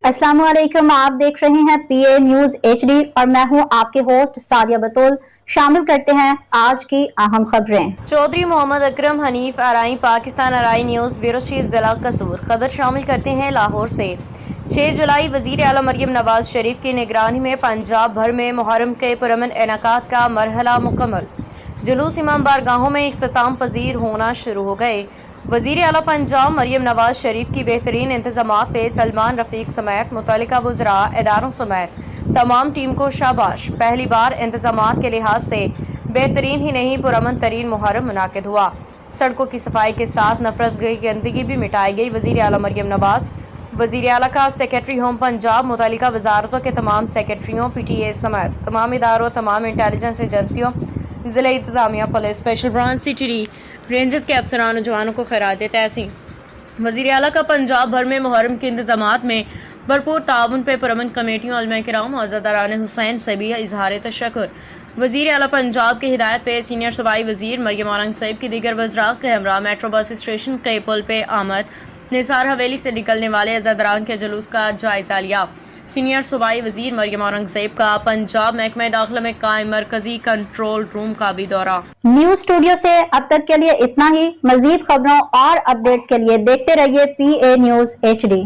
अस्सलाम वालेकुम, आप देख रहे हैं पीए न्यूज एचडी और मैं हूं आपके होस्ट सादिया बतूल। शामिल करते हैं आज की अहम खबरें। Chaudhry Mohammad Akram Hanif RI Pakistan RI news bureau chief जिला कसूर। खबर शामिल करते हैं लाहौर से। 6 जुलाई वजीर आला मरियम नवाज शरीफ की निगरानी में पंजाब भर में मुहर्रम के पुरअमन इनेकाद का मरहला मुकम्मल। जुलूस इमाम बारगाहों में इख्तिताम पजीर होना शुरू हो गए। वजीर आला पंजाब मरियम नवाज शरीफ की बेहतरीन इंतजामात पे सलमान रफीक समेत मुतल्लिका वज़रा इदारों समेत तमाम टीम को शाबाश। पहली बार इंतजामात के लिहाज से बेहतरीन ही नहीं पुरअमन तरीन मुहर्रम मुनाकिद हुआ। सड़कों की सफाई के साथ नफरत की गंदगी भी मिटाई गई। वजीर आला मरियम नवाज, वजीर आला का सेक्रेटरी होम पंजाब, मुतल्लिका वजारतों के तमाम सेक्रेटरियों, PTA समेत तमाम इदारों, तमाम इंटेलिजेंस एजेंसियों, जिला इंतजामिया, police, special branch, CTD, ranges के अफसरान जवानों को खराज तहसीन। वज़ीर आला का पंजाब भर में मुहर्रम के इंतजामात में भरपूर ताउन पे पुरअमन कमेटियों, उलमा किराम, मुअज़्ज़ज़ारान हुसैन से भी इजहार तशक्कुर। वज़ीर आला पंजाब की हिदायत पे सीनियर सूबाई वज़ीर मरियम औरंगज़ेब की दीगर वज़रा के हमरा मेट्रो बस स्टेशन के पुल पे आमद, निसार हवेली से निकलने वाले अज़ादारान के जुलूस का जायजा लिया। सीनियर सूबाई वज़ीर मरियम औरंगज़ेब का पंजाब महकमे दाखिला में कायम मरकजी कंट्रोल रूम का भी दौरा। न्यूज स्टूडियो से अब तक के लिए इतना ही। मजीद खबरों और अपडेट्स के लिए देखते रहिए PA न्यूज HD।